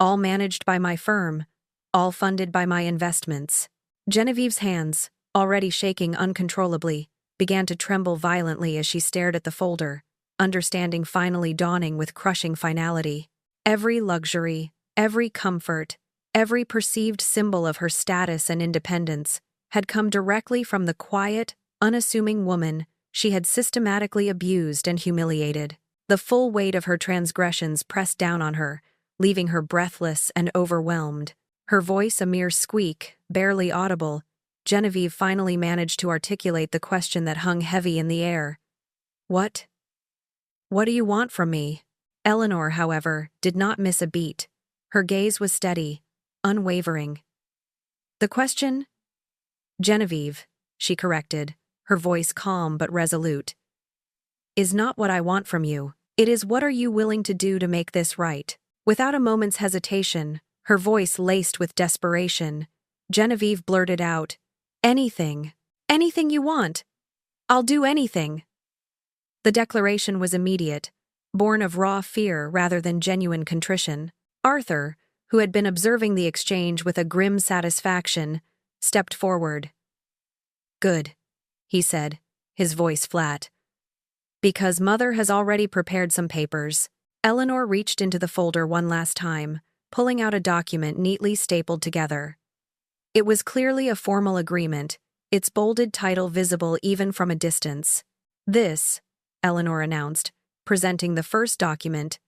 all managed by my firm, all funded by my investments. Genevieve's hands, already shaking uncontrollably, began to tremble violently as she stared at the folder, understanding finally dawning with crushing finality. Every luxury, every comfort, every perceived symbol of her status and independence had come directly from the quiet, unassuming woman she had systematically abused and humiliated. The full weight of her transgressions pressed down on her, leaving her breathless and overwhelmed. Her voice a mere squeak, barely audible, Genevieve finally managed to articulate the question that hung heavy in the air. What? What do you want from me? Eleanor, however, did not miss a beat. Her gaze was steady, unwavering. The question? Genevieve, she corrected, her voice calm but resolute, is not what I want from you. It is what are you willing to do to make this right? Without a moment's hesitation, her voice laced with desperation, Genevieve blurted out, anything. Anything you want. I'll do anything. The declaration was immediate, born of raw fear rather than genuine contrition. Arthur, who had been observing the exchange with a grim satisfaction, stepped forward. Good, he said, his voice flat. Because Mother has already prepared some papers. Eleanor reached into the folder one last time, pulling out a document neatly stapled together. It was clearly a formal agreement, its bolded title visible even from a distance. This, Eleanor announced, presenting the first document,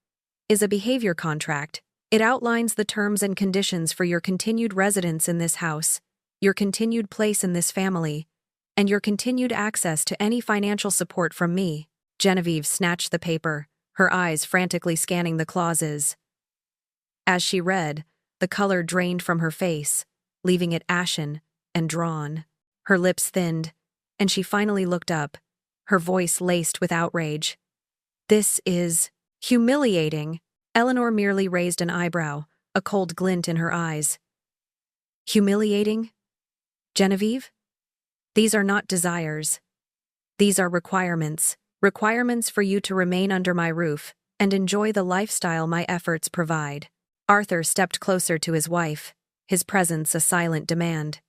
is a behavior contract. It outlines the terms and conditions for your continued residence in this house, your continued place in this family, and your continued access to any financial support from me. Genevieve snatched the paper, her eyes frantically scanning the clauses. As she read, the color drained from her face, leaving it ashen and drawn. Her lips thinned, and she finally looked up, her voice laced with outrage. This is humiliating. Eleanor merely raised an eyebrow, a cold glint in her eyes. Humiliating? Genevieve? These are not desires. These are requirements. Requirements for you to remain under my roof and enjoy the lifestyle my efforts provide. Arthur stepped closer to his wife, his presence a silent demand.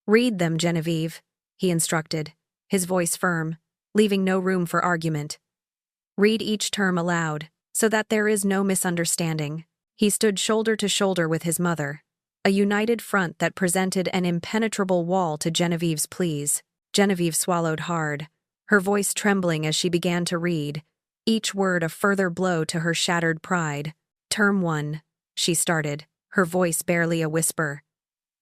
Read them, Genevieve, he instructed, his voice firm, leaving no room for argument. Read each term aloud, so that there is no misunderstanding. He stood shoulder to shoulder with his mother, a united front that presented an impenetrable wall to Genevieve's pleas. Genevieve swallowed hard, her voice trembling as she began to read, each word a further blow to her shattered pride. Term 1, she started, her voice barely a whisper.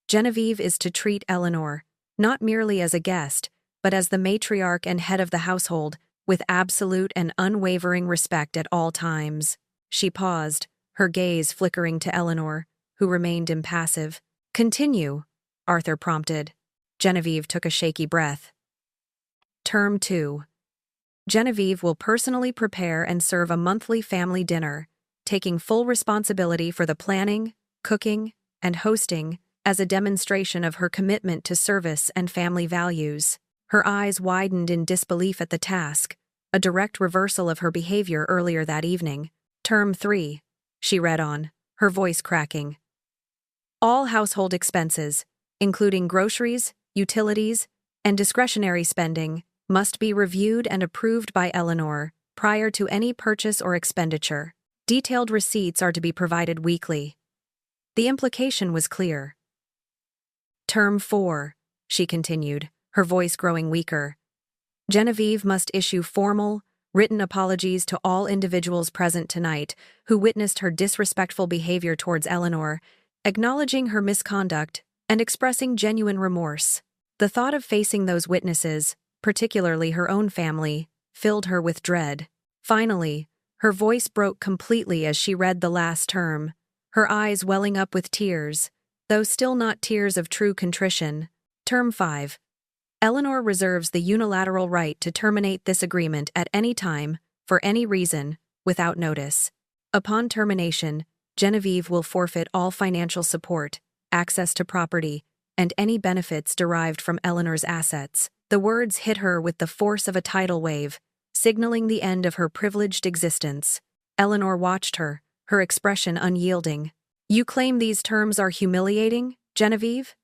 Genevieve is to treat Eleanor, not merely as a guest, but as the matriarch and head of the household, with absolute and unwavering respect at all times. She paused, her gaze flickering to Eleanor, who remained impassive. Continue, Arthur prompted. Genevieve took a shaky breath. Term 2. Genevieve will personally prepare and serve a monthly family dinner, taking full responsibility for the planning, cooking, and hosting as a demonstration of her commitment to service and family values. Her eyes widened in disbelief at the task, a direct reversal of her behavior earlier that evening. Term 3, she read on, her voice cracking. All household expenses, including groceries, utilities, and discretionary spending, must be reviewed and approved by Eleanor prior to any purchase or expenditure. Detailed receipts are to be provided weekly. The implication was clear. Term 4, she continued, her voice growing weaker. Genevieve must issue formal, written apologies to all individuals present tonight who witnessed her disrespectful behavior towards Eleanor, acknowledging her misconduct and expressing genuine remorse. The thought of facing those witnesses, particularly her own family, filled her with dread. Finally, her voice broke completely as she read the last term, her eyes welling up with tears, though still not tears of true contrition. Term 5. Eleanor reserves the unilateral right to terminate this agreement at any time, for any reason, without notice. Upon termination, Genevieve will forfeit all financial support, access to property, and any benefits derived from Eleanor's assets. The words hit her with the force of a tidal wave, signaling the end of her privileged existence. Eleanor watched her, her expression unyielding. "You claim these terms are humiliating, Genevieve?"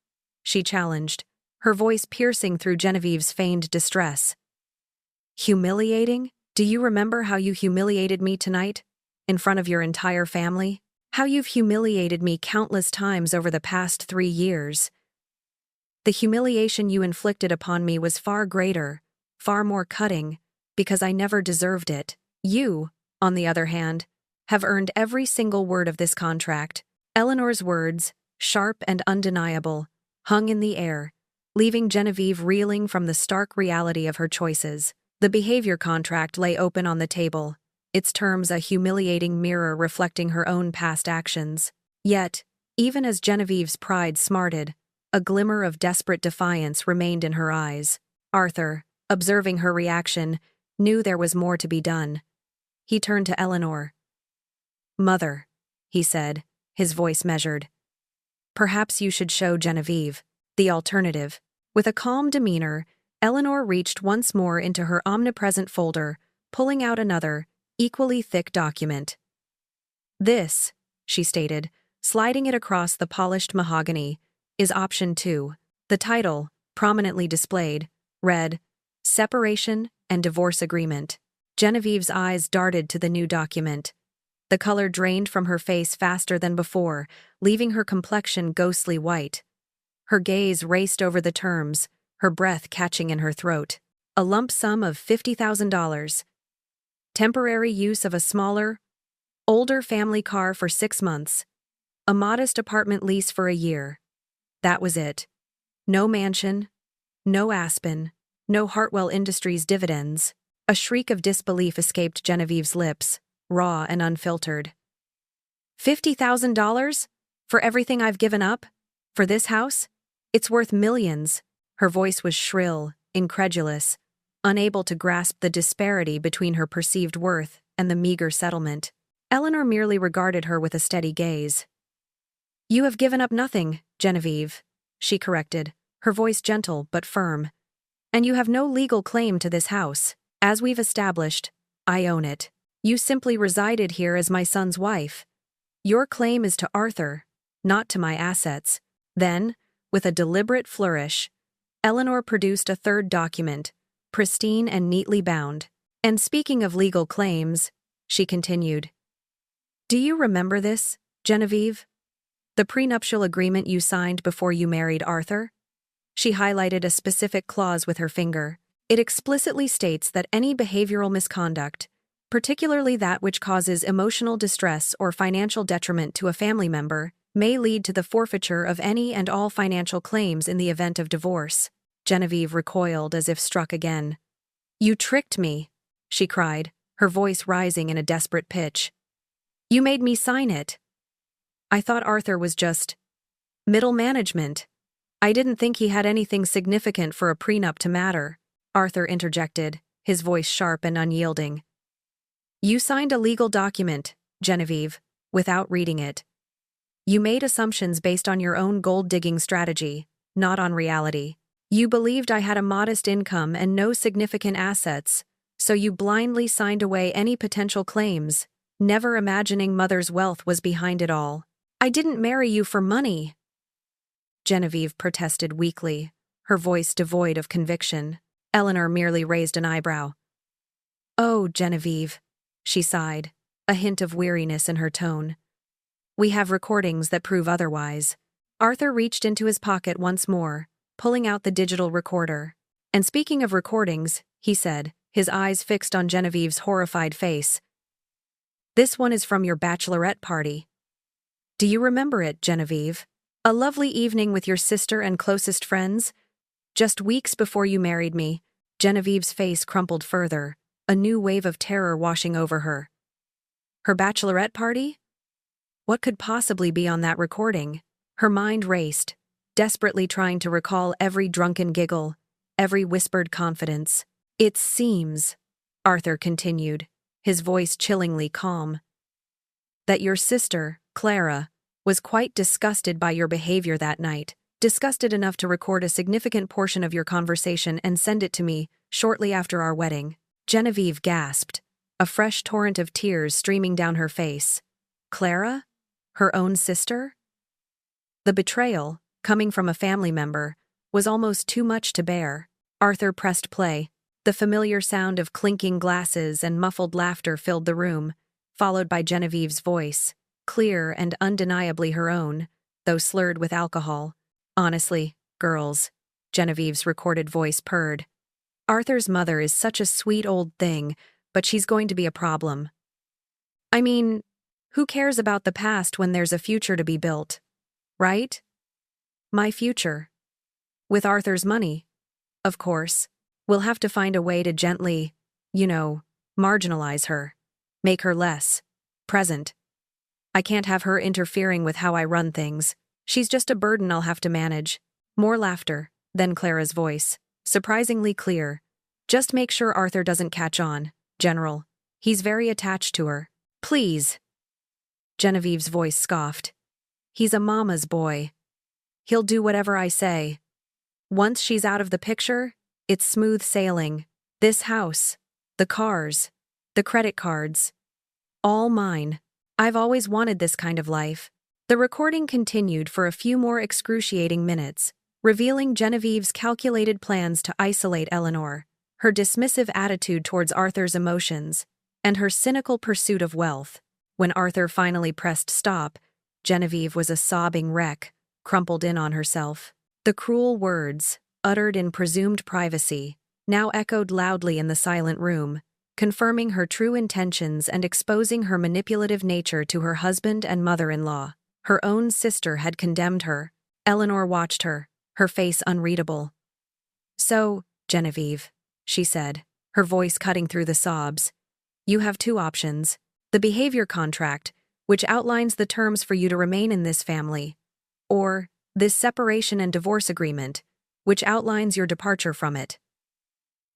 she challenged, her voice piercing through Genevieve's feigned distress. "Humiliating? Do you remember how you humiliated me tonight? In front of your entire family? How you've humiliated me countless times over the past 3 years. The humiliation you inflicted upon me was far greater, far more cutting, because I never deserved it. You, on the other hand, have earned every single word of this contract." Eleanor's words, sharp and undeniable, hung in the air, leaving Genevieve reeling from the stark reality of her choices. The behavior contract lay open on the table, its terms a humiliating mirror reflecting her own past actions. Yet, even as Genevieve's pride smarted, a glimmer of desperate defiance remained in her eyes. Arthur, observing her reaction, knew there was more to be done. He turned to Eleanor. "Mother," he said, his voice measured. "Perhaps you should show Genevieve the alternative." With a calm demeanor, Eleanor reached once more into her omnipresent folder, pulling out another, equally thick document. "This," she stated, sliding it across the polished mahogany, "is option 2. The title, prominently displayed, read, "Separation and Divorce Agreement." Genevieve's eyes darted to the new document. The color drained from her face faster than before, leaving her complexion ghostly white. Her gaze raced over the terms, her breath catching in her throat. A lump sum of $50,000. Temporary use of a smaller, older family car for 6 months. A modest apartment lease for a year. That was it. No mansion, no Aspen, no Hartwell Industries dividends. A shriek of disbelief escaped Genevieve's lips, raw and unfiltered. $50,000? For everything I've given up? For this house? It's worth millions. Her voice was shrill, incredulous, unable to grasp the disparity between her perceived worth and the meager settlement. Eleanor merely regarded her with a steady gaze. "You have given up nothing, Genevieve," she corrected, her voice gentle but firm. "And you have no legal claim to this house. As we've established, I own it. You simply resided here as my son's wife. Your claim is to Arthur, not to my assets." Then, with a deliberate flourish, Eleanor produced a third document, pristine and neatly bound. "And speaking of legal claims," she continued, "do you remember this, Genevieve? The prenuptial agreement you signed before you married Arthur?" She highlighted a specific clause with her finger. "It explicitly states that any behavioral misconduct, particularly that which causes emotional distress or financial detriment to a family member, may lead to the forfeiture of any and all financial claims in the event of divorce." Genevieve recoiled as if struck again. "You tricked me," she cried, her voice rising in a desperate pitch. "You made me sign it. I thought Arthur was just middle management. I didn't think he had anything significant for a prenup to matter." Arthur interjected, his voice sharp and unyielding. "You signed a legal document, Genevieve, without reading it. You made assumptions based on your own gold-digging strategy, not on reality. You believed I had a modest income and no significant assets, so you blindly signed away any potential claims, never imagining Mother's wealth was behind it all. I didn't marry you for money," Genevieve protested weakly, her voice devoid of conviction. Eleanor merely raised an eyebrow. "Oh, Genevieve," she sighed, a hint of weariness in her tone. "We have recordings that prove otherwise." Arthur reached into his pocket once more, pulling out the digital recorder. "And speaking of recordings," he said, his eyes fixed on Genevieve's horrified face, "this one is from your bachelorette party. Do you remember it, Genevieve? A lovely evening with your sister and closest friends? Just weeks before you married me." Genevieve's face crumpled further, a new wave of terror washing over her. Her bachelorette party? What could possibly be on that recording? Her mind raced, desperately trying to recall every drunken giggle, every whispered confidence. "It seems," Arthur continued, his voice chillingly calm. That your sister, Clara, was quite disgusted by your behavior that night, disgusted enough to record a significant portion of your conversation and send it to me shortly after our wedding. Genevieve gasped, a fresh torrent of tears streaming down her face. Clara? Her own sister? The betrayal, coming from a family member, was almost too much to bear. Arthur pressed play. The familiar sound of clinking glasses and muffled laughter filled the room, followed by Genevieve's voice, clear and undeniably her own, though slurred with alcohol. Honestly, girls, Genevieve's recorded voice purred. Arthur's mother is such a sweet old thing, but she's going to be a problem. I mean, who cares about the past when there's a future to be built? Right? My future. With Arthur's money. Of course. We'll have to find a way to gently, marginalize her. Make her less present. I can't have her interfering with how I run things. She's just a burden I'll have to manage. More laughter, then Clara's voice, surprisingly clear. Just make sure Arthur doesn't catch on, General. He's very attached to her. Please. Genevieve's voice scoffed. He's a mama's boy. He'll do whatever I say. Once she's out of the picture, it's smooth sailing. This house, the cars, the credit cards. All mine. I've always wanted this kind of life. The recording continued for a few more excruciating minutes, revealing Genevieve's calculated plans to isolate Eleanor, her dismissive attitude towards Arthur's emotions, and her cynical pursuit of wealth. When Arthur finally pressed stop, Genevieve was a sobbing wreck, crumpled in on herself. The cruel words, uttered in presumed privacy, now echoed loudly in the silent room, confirming her true intentions and exposing her manipulative nature to her husband and mother-in-law. Her own sister had condemned her. Eleanor watched her, her face unreadable. So, Genevieve, she said, her voice cutting through the sobs, you have two options. The behavior contract, which outlines the terms for you to remain in this family, or this separation and divorce agreement, which outlines your departure from it.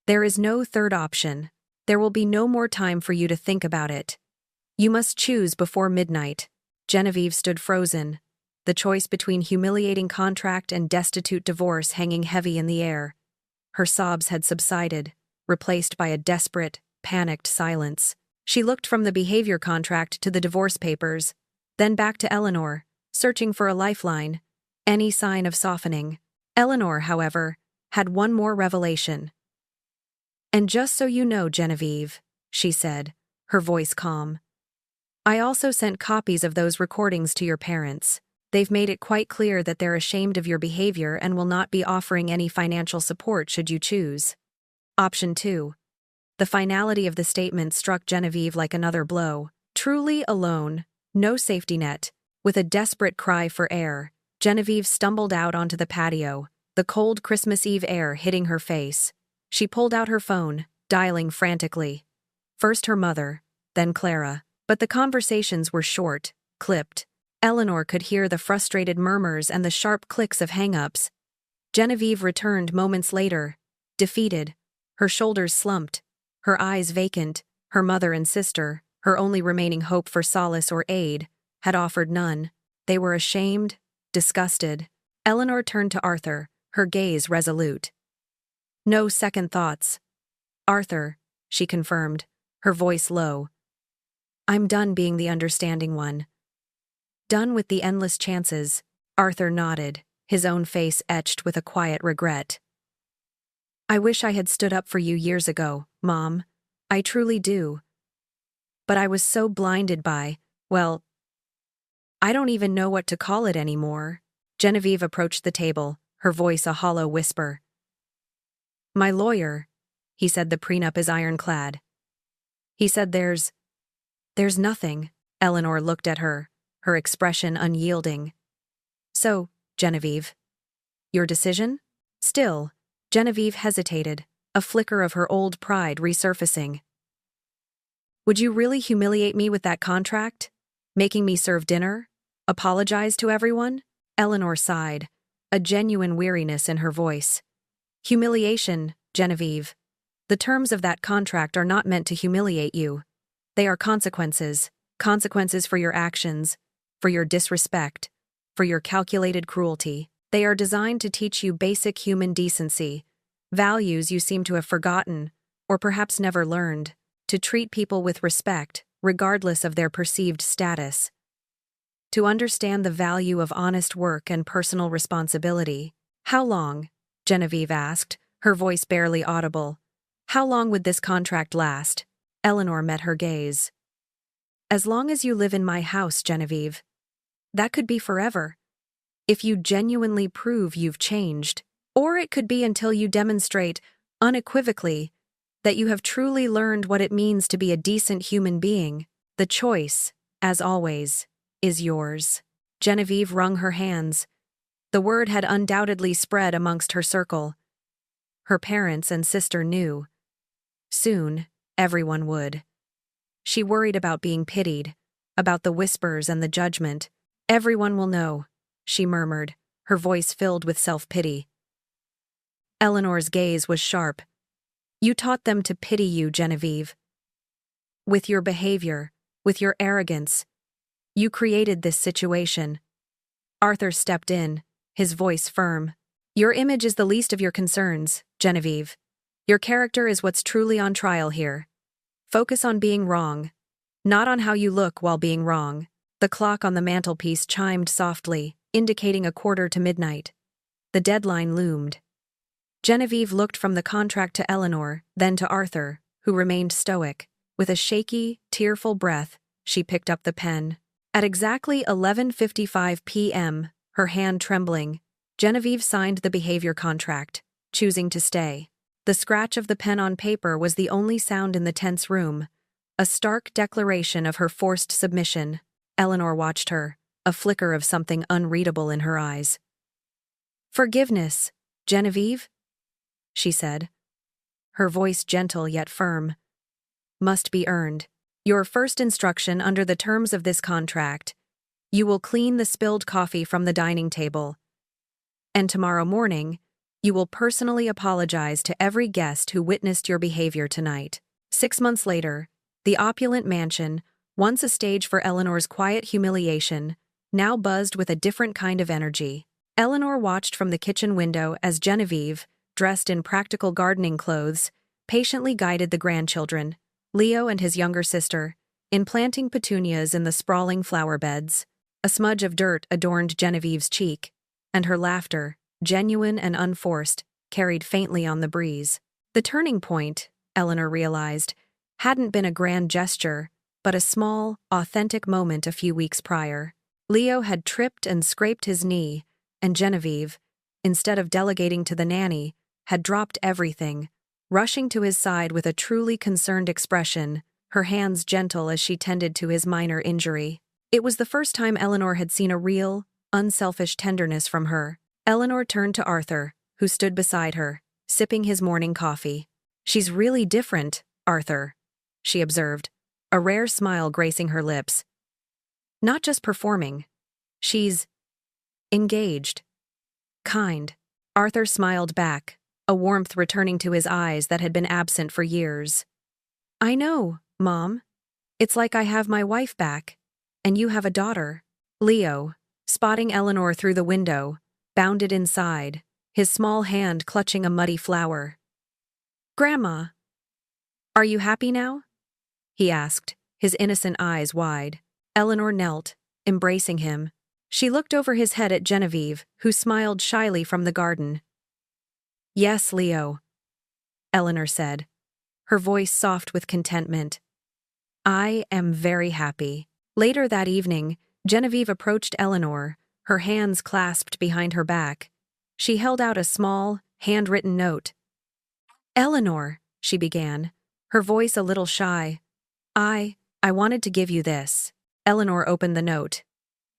There is no third option. There will be no more time for you to think about it. You must choose before midnight. Genevieve stood frozen, the choice between humiliating contract and destitute divorce hanging heavy in the air. Her sobs had subsided, replaced by a desperate, panicked silence. She looked from the behavior contract to the divorce papers, then back to Eleanor, searching for a lifeline, any sign of softening. Eleanor, however, had one more revelation. And just so you know, Genevieve, she said, her voice calm, I also sent copies of those recordings to your parents. They've made it quite clear that they're ashamed of your behavior and will not be offering any financial support should you choose. Option 2. The finality of the statement struck Genevieve like another blow. Truly alone, no safety net. With a desperate cry for air, Genevieve stumbled out onto the patio, the cold Christmas Eve air hitting her face. She pulled out her phone, dialing frantically. First her mother, then Clara. But the conversations were short, clipped. Eleanor could hear the frustrated murmurs and the sharp clicks of hang-ups. Genevieve returned moments later, defeated, her shoulders slumped, her eyes vacant. Her mother and sister, her only remaining hope for solace or aid, had offered none. They were ashamed, disgusted. Eleanor turned to Arthur, her gaze resolute. No second thoughts. Arthur, she confirmed, her voice low. I'm done being the understanding one. Done with the endless chances. Arthur nodded, his own face etched with a quiet regret. I wish I had stood up for you years ago, Mom. I truly do. But I was so blinded by, well, I don't even know what to call it anymore. Genevieve approached the table, her voice a hollow whisper. My lawyer, he said the prenup is ironclad. He said there's nothing. Eleanor looked at her, her expression unyielding. So, Genevieve, your decision? Still, Genevieve hesitated, a flicker of her old pride resurfacing. Would you really humiliate me with that contract? Making me serve dinner? Apologize to everyone? Eleanor sighed, a genuine weariness in her voice. Humiliation, Genevieve. The terms of that contract are not meant to humiliate you. They are consequences. Consequences for your actions, for your disrespect, for your calculated cruelty. They are designed to teach you basic human decency, values you seem to have forgotten, or perhaps never learned, to treat people with respect, regardless of their perceived status. To understand the value of honest work and personal responsibility. How long? Genevieve asked, her voice barely audible. How long would this contract last? Eleanor met her gaze. As long as you live in my house, Genevieve. That could be forever. If you genuinely prove you've changed. Or it could be until you demonstrate, unequivocally, that you have truly learned what it means to be a decent human being. The choice, as always, is yours. Genevieve wrung her hands. The word had undoubtedly spread amongst her circle. Her parents and sister knew. Soon, everyone would. She worried about being pitied, about the whispers and the judgment. Everyone will know, she murmured, her voice filled with self-pity. Eleanor's gaze was sharp. You taught them to pity you, Genevieve. With your behavior, with your arrogance, you created this situation. Arthur stepped in, his voice firm. Your image is the least of your concerns, Genevieve. Your character is what's truly on trial here. Focus on being wrong, not on how you look while being wrong. The clock on the mantelpiece chimed softly, indicating 1:45. The deadline loomed. Genevieve looked from the contract to Eleanor, then to Arthur, who remained stoic. With a shaky, tearful breath, she picked up the pen. At exactly 11:55 p.m., her hand trembling, Genevieve signed the behavior contract, choosing to stay. The scratch of the pen on paper was the only sound in the tense room, a stark declaration of her forced submission. Eleanor watched her, a flicker of something unreadable in her eyes. Forgiveness, Genevieve, she said, her voice gentle yet firm. Must be earned. Your first instruction under the terms of this contract. You will clean the spilled coffee from the dining table. And tomorrow morning, you will personally apologize to every guest who witnessed your behavior tonight. 6 months later, the opulent mansion, once a stage for Eleanor's quiet humiliation, now buzzed with a different kind of energy. Eleanor watched from the kitchen window as Genevieve, dressed in practical gardening clothes, patiently guided the grandchildren, Leo and his younger sister, in planting petunias in the sprawling flower beds. A smudge of dirt adorned Genevieve's cheek, and her laughter, genuine and unforced, carried faintly on the breeze. The turning point, Eleanor realized, hadn't been a grand gesture, but a small, authentic moment a few weeks prior. Leo had tripped and scraped his knee, and Genevieve, instead of delegating to the nanny, had dropped everything, rushing to his side with a truly concerned expression, her hands gentle as she tended to his minor injury. It was the first time Eleanor had seen a real, unselfish tenderness from her. Eleanor turned to Arthur, who stood beside her, sipping his morning coffee. She's really different, Arthur, she observed, a rare smile gracing her lips. Not just performing. She's engaged. Kind. Arthur smiled back, a warmth returning to his eyes that had been absent for years. I know, Mom. It's like I have my wife back, and you have a daughter. Leo, spotting Eleanor through the window, bounded inside, his small hand clutching a muddy flower. Grandma, are you happy now? He asked, his innocent eyes wide. Eleanor knelt, embracing him. She looked over his head at Genevieve, who smiled shyly from the garden. Yes, Leo, Eleanor said, her voice soft with contentment. I am very happy. Later that evening, Genevieve approached Eleanor, her hands clasped behind her back. She held out a small, handwritten note. Eleanor, she began, her voice a little shy. I wanted to give you this. Eleanor opened the note.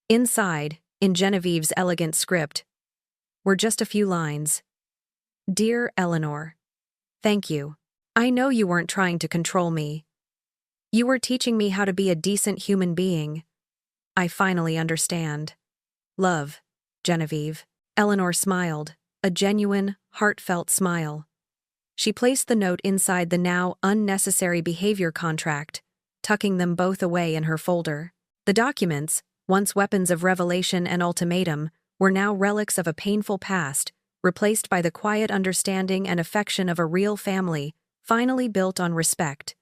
Inside, in Genevieve's elegant script, were just a few lines. Dear Eleanor, thank you. I know you weren't trying to control me. You were teaching me how to be a decent human being. I finally understand. Love, Genevieve. Eleanor smiled, a genuine, heartfelt smile. She placed the note inside the now unnecessary behavior contract, tucking them both away in her folder. The documents, once weapons of revelation and ultimatum, were now relics of a painful past, replaced by the quiet understanding and affection of a real family, finally built on respect.